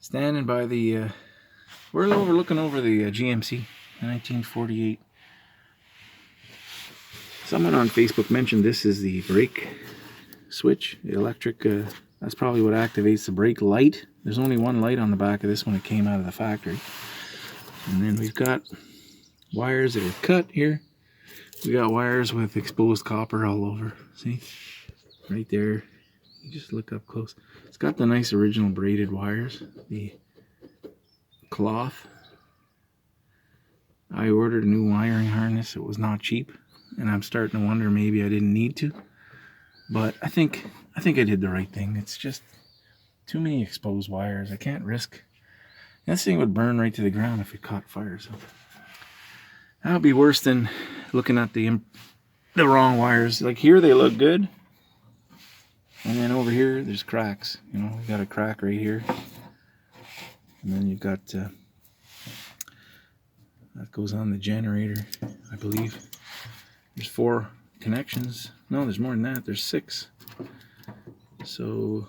Standing by the, we're looking over the GMC 1948. Someone on Facebook mentioned this is the brake switch, the electric, that's probably what activates the brake light. There's only one light on the back of this when it came out of the factory. And then we've got wires that are cut here. We got wires with exposed copper all over. See? Right there. You just look up close. It's got the nice original braided wires. The cloth. I ordered a new wiring harness. It was not cheap. And I'm starting to wonder maybe I didn't need to. But I think I did the right thing. It's just too many exposed wires. I can't risk. This thing would burn right to the ground if it caught fire. So that would be worse than looking at the wrong wires. Like here they look good. And then over here there's cracks. You know, we got a crack right here. And then you've got that goes on the generator, I believe. There's 4 connections. No, there's more than that. There's 6. So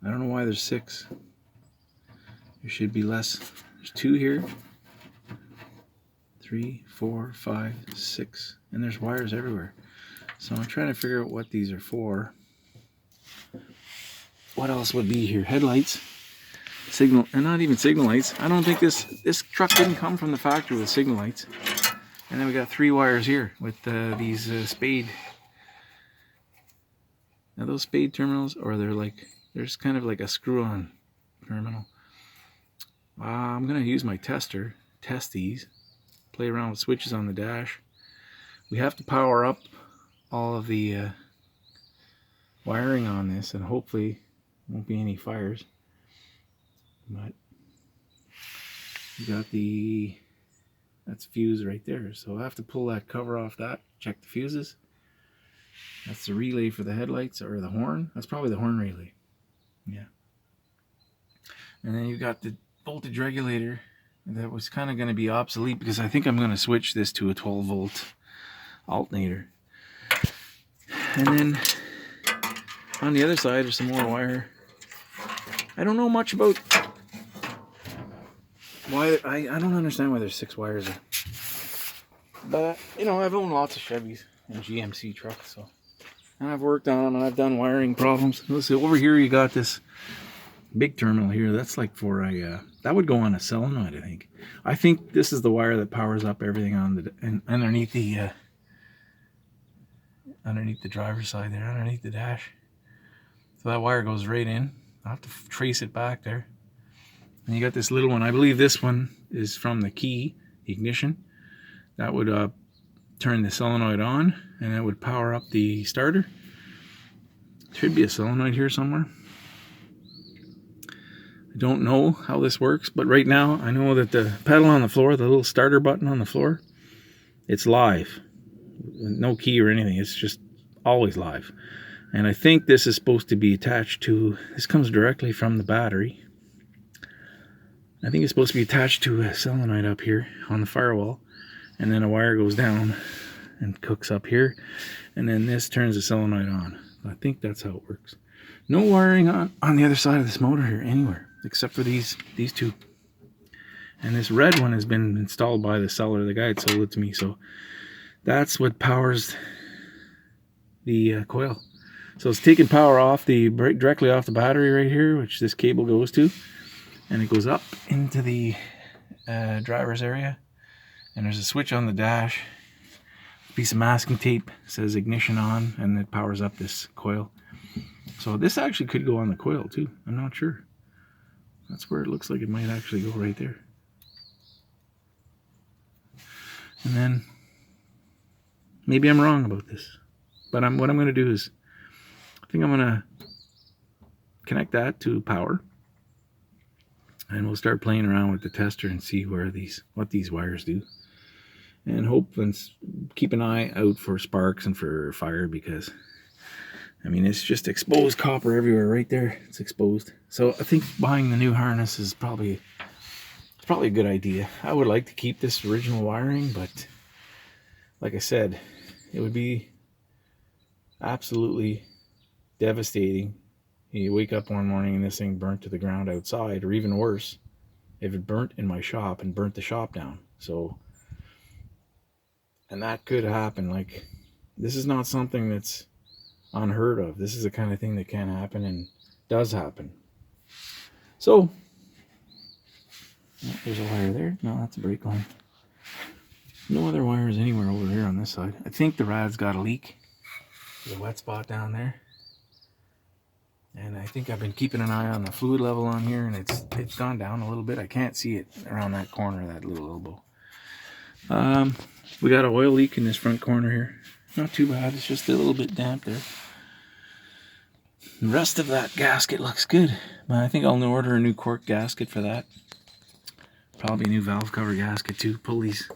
I don't know why there's 6. There should be less. There's 2 here. 3, 4, 5, 6. And there's wires everywhere. So I'm trying to figure out what these are for. What else would be here? Headlights. Signal, and not even signal lights. I don't think this truck didn't come from the factory with signal lights. And then we got 3 wires here with these spade. Now those spade terminals, or there's kind of like a screw-on terminal. I'm gonna use my tester, test these, play around with switches on the dash. We have to power up all of the wiring on this, and hopefully won't be any fires. But you got that's fuse right there, so I have to pull that cover off that, check the fuses. That's the relay for the headlights, or the horn. That's probably the horn relay. Yeah. And then you've got the voltage regulator that was kind of going to be obsolete because I think I'm going to switch this to a 12 volt alternator. And then on the other side there's some more wire. I don't know much about why. I don't understand why there's 6 wires there. But you know, I've owned lots of Chevys and GMC trucks, so, and I've worked on them and I've done wiring problems. Let's see, over here you got this big terminal here. That's like for a that would go on a solenoid, I think. I think this is the wire that powers up everything on the underneath the driver's side there, underneath the dash. So that wire goes right in. I'll have to trace it back there. And you got this little one. I believe this one is from the key, the ignition. That would turn the solenoid on, and it would power up the starter. Should be a solenoid here somewhere. I don't know how this works, but right now I know that the pedal on the floor, the little starter button on the floor, it's live. No key or anything. It's just always live. And I think this is supposed to be attached to, this comes directly from the battery. I think it's supposed to be attached to a solenoid up here on the firewall. And then a wire goes down and hooks up here. And then this turns the solenoid on. I think that's how it works. No wiring on the other side of this motor here anywhere, except for these 2. And this red one has been installed by the seller, the guy that sold it to me. So that's what powers the coil. So it's taking power off directly off the battery right here, which this cable goes to, and it goes up into the driver's area. And there's a switch on the dash. A piece of masking tape says ignition on, and it powers up this coil. So this actually could go on the coil too. I'm not sure. That's where it looks like it might actually go right there. And then maybe I'm wrong about this, but what I'm going to do is, I think I'm going to connect that to power, and we'll start playing around with the tester and see what these wires do, and hope and keep an eye out for sparks and for fire, because I mean, it's just exposed copper everywhere right there. It's exposed. So I think buying the new harness is probably a good idea. I would like to keep this original wiring, but like I said, it would be absolutely devastating You wake up one morning and this thing burnt to the ground outside, or even worse, if it burnt in my shop and burnt the shop down. So, and that could happen. Like, this is not something that's unheard of. This is the kind of thing that can happen and does happen. So, oh, there's a wire there. No, that's a brake line. No other wires anywhere over here on this side. I think the rad's got a leak. There's a wet spot down there. And I think I've been keeping an eye on the fluid level on here, and it's gone down a little bit. I can't see it around that corner, that little elbow. We got an oil leak in this front corner here. Not too bad. It's just a little bit damp there. The rest of that gasket looks good. But I think I'll order a new cork gasket for that. Probably a new valve cover gasket too. Pull these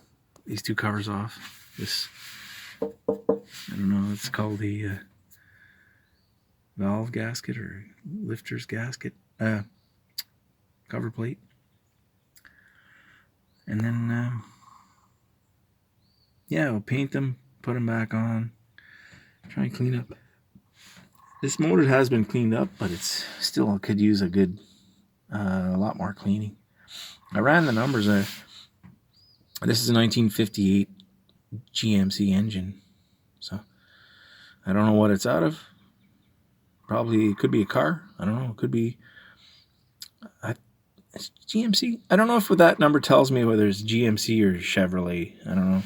two covers off. This, I don't know, it's called the valve gasket or lifter's gasket, cover plate. And then, yeah, we'll paint them, put them back on, try and clean up. This motor has been cleaned up, but it's still could use a good, a lot more cleaning. I ran the numbers. This is a 1958 GMC engine, so I don't know what it's out of. Probably it could be a car. I don't know. It could be it's GMC. I don't know if what that number tells me whether it's GMC or Chevrolet. I don't know.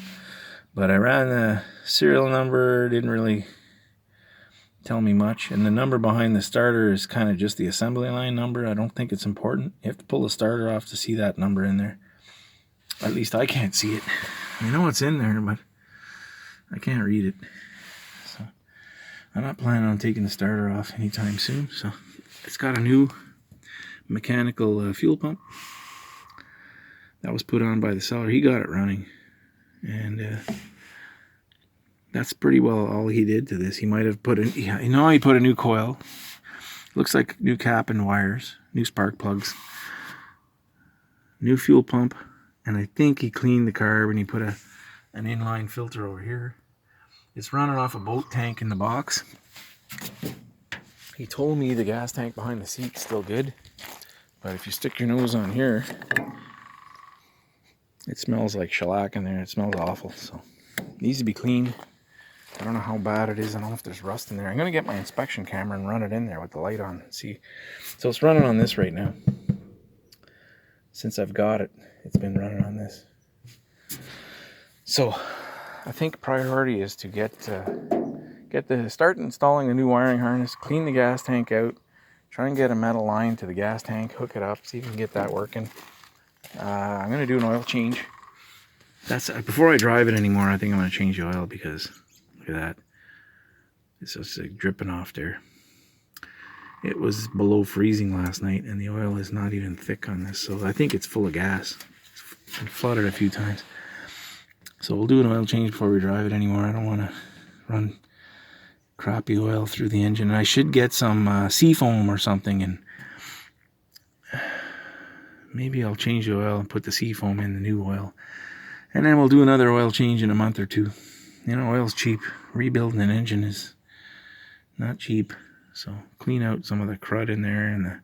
But I ran the serial number. Didn't really tell me much. And the number behind the starter is kind of just the assembly line number. I don't think it's important. You have to pull the starter off to see that number in there. At least I can't see it. I know it's in there, but I can't read it. So I'm not planning on taking the starter off anytime soon. So it's got a new mechanical fuel pump that was put on by the seller. He got it running, and that's pretty well all he did to this. He might have put in, he put a new coil. Looks like new cap and wires, new spark plugs, new fuel pump, and I think he cleaned the carb and he put an inline filter over here. It's running off a boat tank in the box. He told me the gas tank behind the seat's still good, but if you stick your nose on here, it smells like shellac in there. It smells awful, so it needs to be cleaned. I don't know how bad it is. I don't know if there's rust in there. I'm going to get my inspection camera and run it in there with the light on. See, so it's running on this right now. Since I've got it, it's been running on this. So I think priority is to start installing the new wiring harness, clean the gas tank out, try and get a metal line to the gas tank, hook it up, see if we can get that working. I'm going to do an oil change. That's before I drive it anymore. I think I'm going to change the oil because look at that. It's just like dripping off there. It was below freezing last night, and the oil is not even thick on this, so I think it's full of gas. It's been flooded a few times. So we'll do an oil change before we drive it anymore. I don't want to run crappy oil through the engine. And I should get some seafoam or something, and maybe I'll change the oil and put the seafoam in the new oil. And then we'll do another oil change in a month or two. You know, oil's cheap. Rebuilding an engine is not cheap. So clean out some of the crud in there, and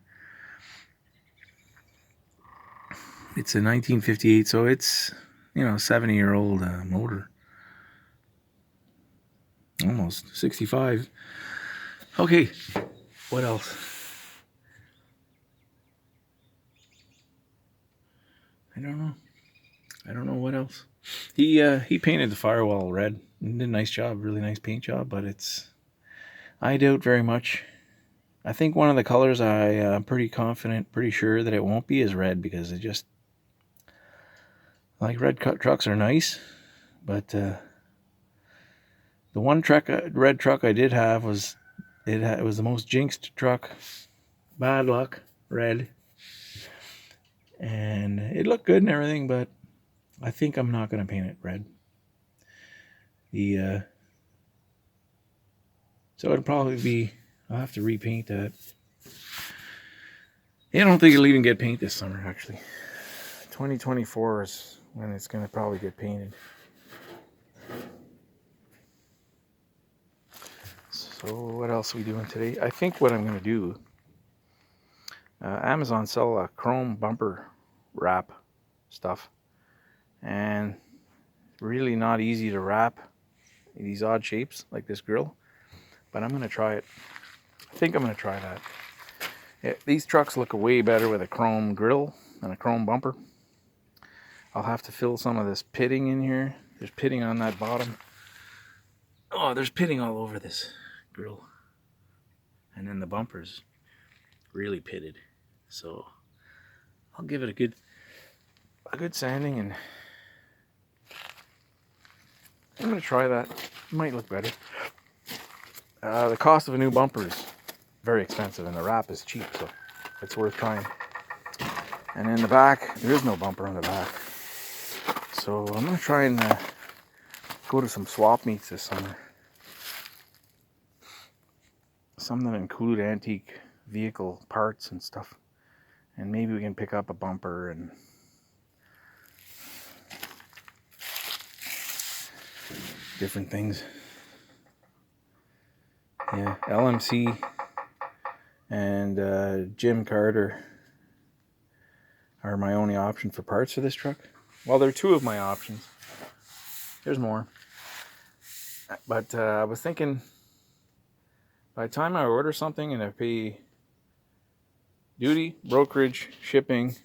it's a 1958, so it's 70-year-old motor, almost 65. Okay, what else? I don't know what else. He painted the firewall red. He did a nice job, really nice paint job, but I doubt very much. I think one of the colors I'm pretty confident, pretty sure that it won't be is red, because it just, like, red trucks are nice, but the one red truck I did have was it was the most jinxed truck. Bad luck, red, and it looked good and everything, but I think I'm not going to paint it red. So it'll probably be, I'll have to repaint that. I don't think it'll even get paint this summer, actually. 2024 is when it's going to probably get painted. So what else are we doing today? I think what I'm going to do Amazon sell a chrome bumper wrap stuff, and really not easy to wrap these odd shapes like this grill, but I'm gonna try it. I think I'm gonna try that. These trucks look way better with a chrome grill than a chrome bumper. I'll have to fill some of this pitting in here. There's pitting on that bottom. Oh, there's pitting all over this grill. And then the bumper's really pitted. So I'll give it a good sanding, and I'm gonna try that. It might look better. The cost of a new bumper is very expensive, and the wrap is cheap, so it's worth trying. And in the back, there is no bumper on the back. So I'm gonna try and go to some swap meets this summer. Some that include antique vehicle parts and stuff. And maybe we can pick up a bumper and different things. Yeah, LMC and Jim Carter are my only option for parts for this truck. Well, they're two of my options. There's more. But I was thinking, by the time I order something and I pay duty, brokerage, shipping,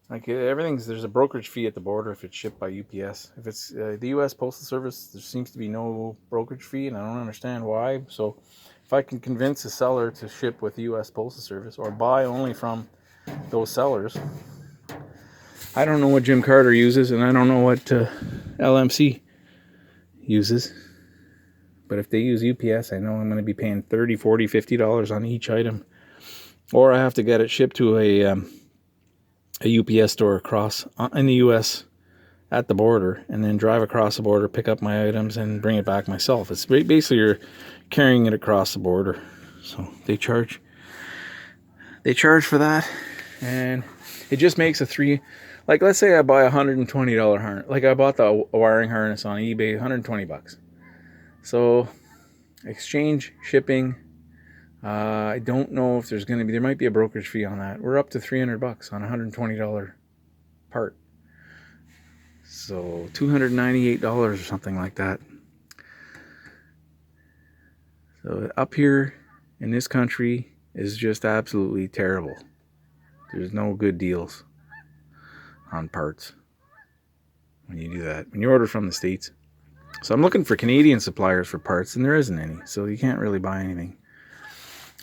like everything's, there's a brokerage fee at the border if it's shipped by UPS. If it's the US Postal Service, there seems to be no brokerage fee, and I don't understand why. So if I can convince a seller to ship with the US Postal Service or buy only from those sellers, I don't know what Jim Carter uses, and I don't know what LMC uses. But if they use UPS, I know I'm going to be paying $30, $40, $50 on each item. Or I have to get it shipped to a UPS store across in the US at the border, and then drive across the border, pick up my items, and bring it back myself. It's basically you're carrying it across the border. So they charge for that, and it just makes a three. Like, let's say I buy a $120 harness. Like, I bought the wiring harness on eBay, $120. So exchange, shipping. I don't know if there's going to be. There might be a brokerage fee on that. We're up to $300 on a $120 part. So $298 or something like that. So up here in this country is just absolutely terrible. There's no good deals on parts when you do that, when you order from the States. So I'm looking for Canadian suppliers for parts, and there isn't any, so you can't really buy anything.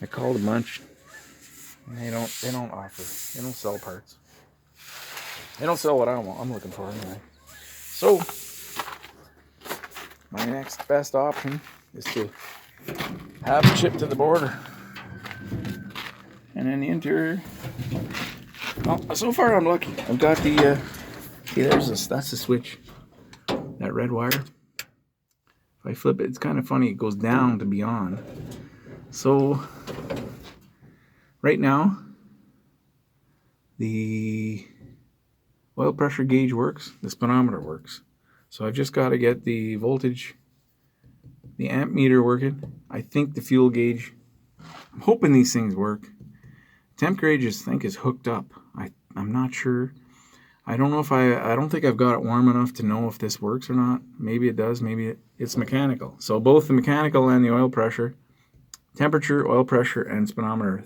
I called a bunch, and they don't offer, they don't sell parts. They don't sell what I'm looking for anyway. So my next best option is to have it shipped to the border. And then the interior, well, so far I'm lucky. I've got the see, that's the switch, that red wire. If I flip it, it's kind of funny, it goes down to be on. So right now the oil pressure gauge works, the speedometer works. So I've just got to get the voltage, the amp meter working. I think the fuel gauge, I'm hoping these things work. Temp gauge I think is hooked up. I'm not sure. I don't know if I don't think I've got it warm enough to know if this works or not. Maybe it does, maybe it's mechanical. So both the mechanical and the oil pressure, temperature, oil pressure, and speedometer,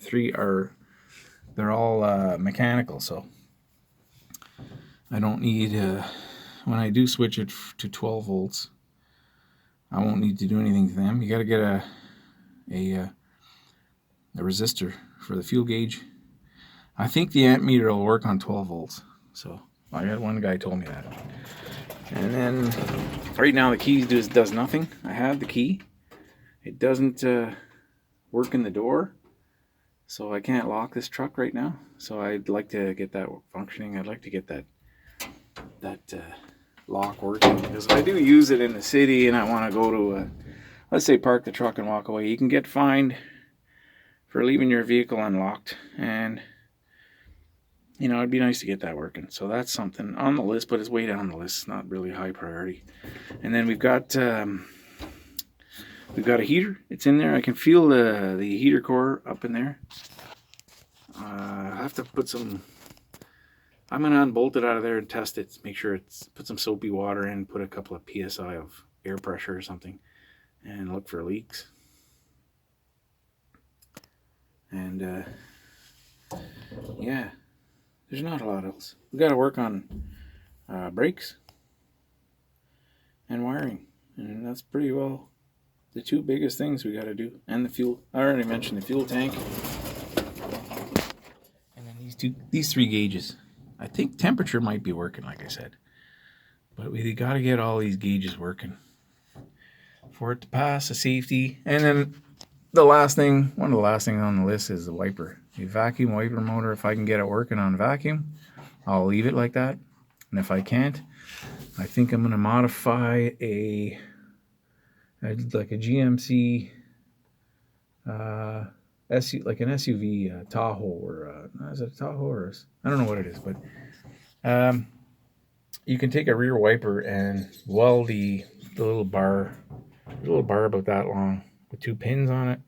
they're all mechanical. So I don't need, when I do switch it to 12 volts, I won't need to do anything to them. You got to get a resistor for the fuel gauge. I think the amp meter will work on 12 volts. So I had one guy told me that. And then right now the key does nothing. I have the key. It doesn't work in the door. So I can't lock this truck right now. So I'd like to get that functioning. I'd like to get that lock working, because if I do use it in the city and I want to go to let's say park the truck and walk away, you can get fined for leaving your vehicle unlocked, and you know, it'd be nice to get that working. So that's something on the list, but it's way down the list. It's not really high priority. And then we've got a heater. It's in there. I can feel the heater core up in there. I have to put some... I'm going to unbolt it out of there and test it. Make sure it's... Put some soapy water in, put a couple of PSI of air pressure or something, and look for leaks. And yeah, there's not a lot else. We got to work on brakes and wiring, and that's pretty well the two biggest things we got to do. And the fuel. I already mentioned the fuel tank, and then these three gauges. I think temperature might be working, like I said, but we got to get all these gauges working for it to pass the safety. And then the last thing, one of the last things on the list is the wiper. The vacuum wiper motor. If I can get it working on vacuum, I'll leave it like that. And if I can't, I think I'm going to modify like a GMC like an SUV Tahoe, or is it a Tahoe, or I don't know what it is, but you can take a rear wiper and weld the little bar about that long with 2 pins on it,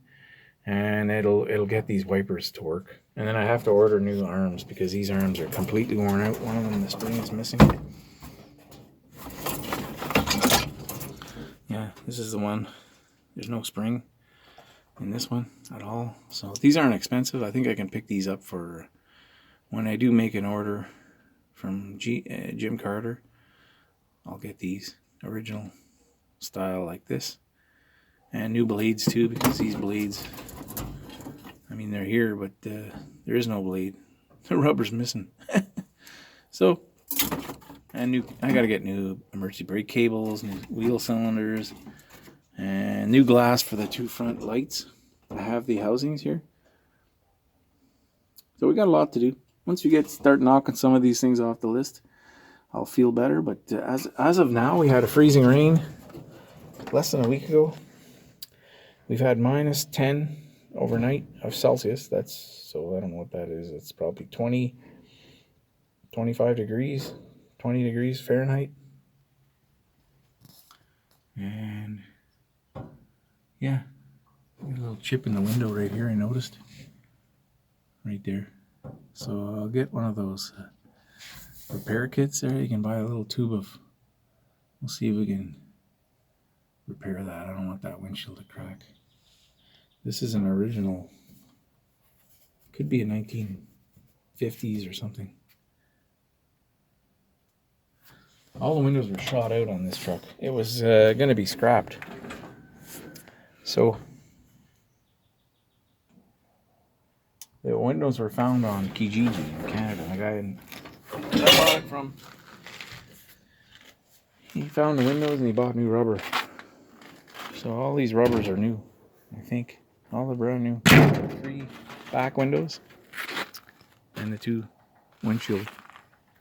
and it'll get these wipers to work. And then I have to order new arms because these arms are completely worn out. One of them, the spring is missing. Yeah, this is the one. There's no spring in this one at all. So these aren't expensive. I think I can pick these up for when I do make an order from Jim Carter. I'll get these original style like this, and new blades too, because these blades, I mean, they're here, but there is no blade. The rubber's missing. So, and I gotta get new emergency brake cables, new wheel cylinders, and new glass for the 2 front lights. I have the housings here. So we got a lot to do. Once we start knocking some of these things off the list, I'll feel better. But as of now, we had a freezing rain less than a week ago. We've had minus 10 overnight of Celsius. So I don't know what that is. It's probably 25 degrees, 20 degrees Fahrenheit. And yeah, got a little chip in the window right here, I noticed. Right there. So I'll get one of those repair kits there. You can buy a little tube of... We'll see if we can repair that. I don't want that windshield to crack. This is an original. Could be a 1950s or something. All the windows were shot out on this truck. It was going to be scrapped. So the windows were found on Kijiji in Canada. The guy I bought it from, he found the windows and he bought new rubber. So all these rubbers are new, I think. All the brand new. 3 back windows and the 2 windshield.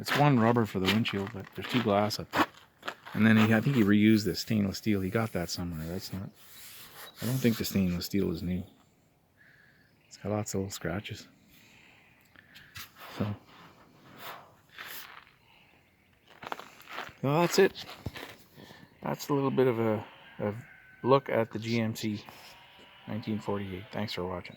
It's 1 rubber for the windshield, but there's 2 glass up there. And then I think he reused the stainless steel. He got that somewhere. I don't think the stainless steel is new. It's got lots of little scratches. So, well, that's it. That's a little bit of a look at the GMC 1948. Thanks for watching.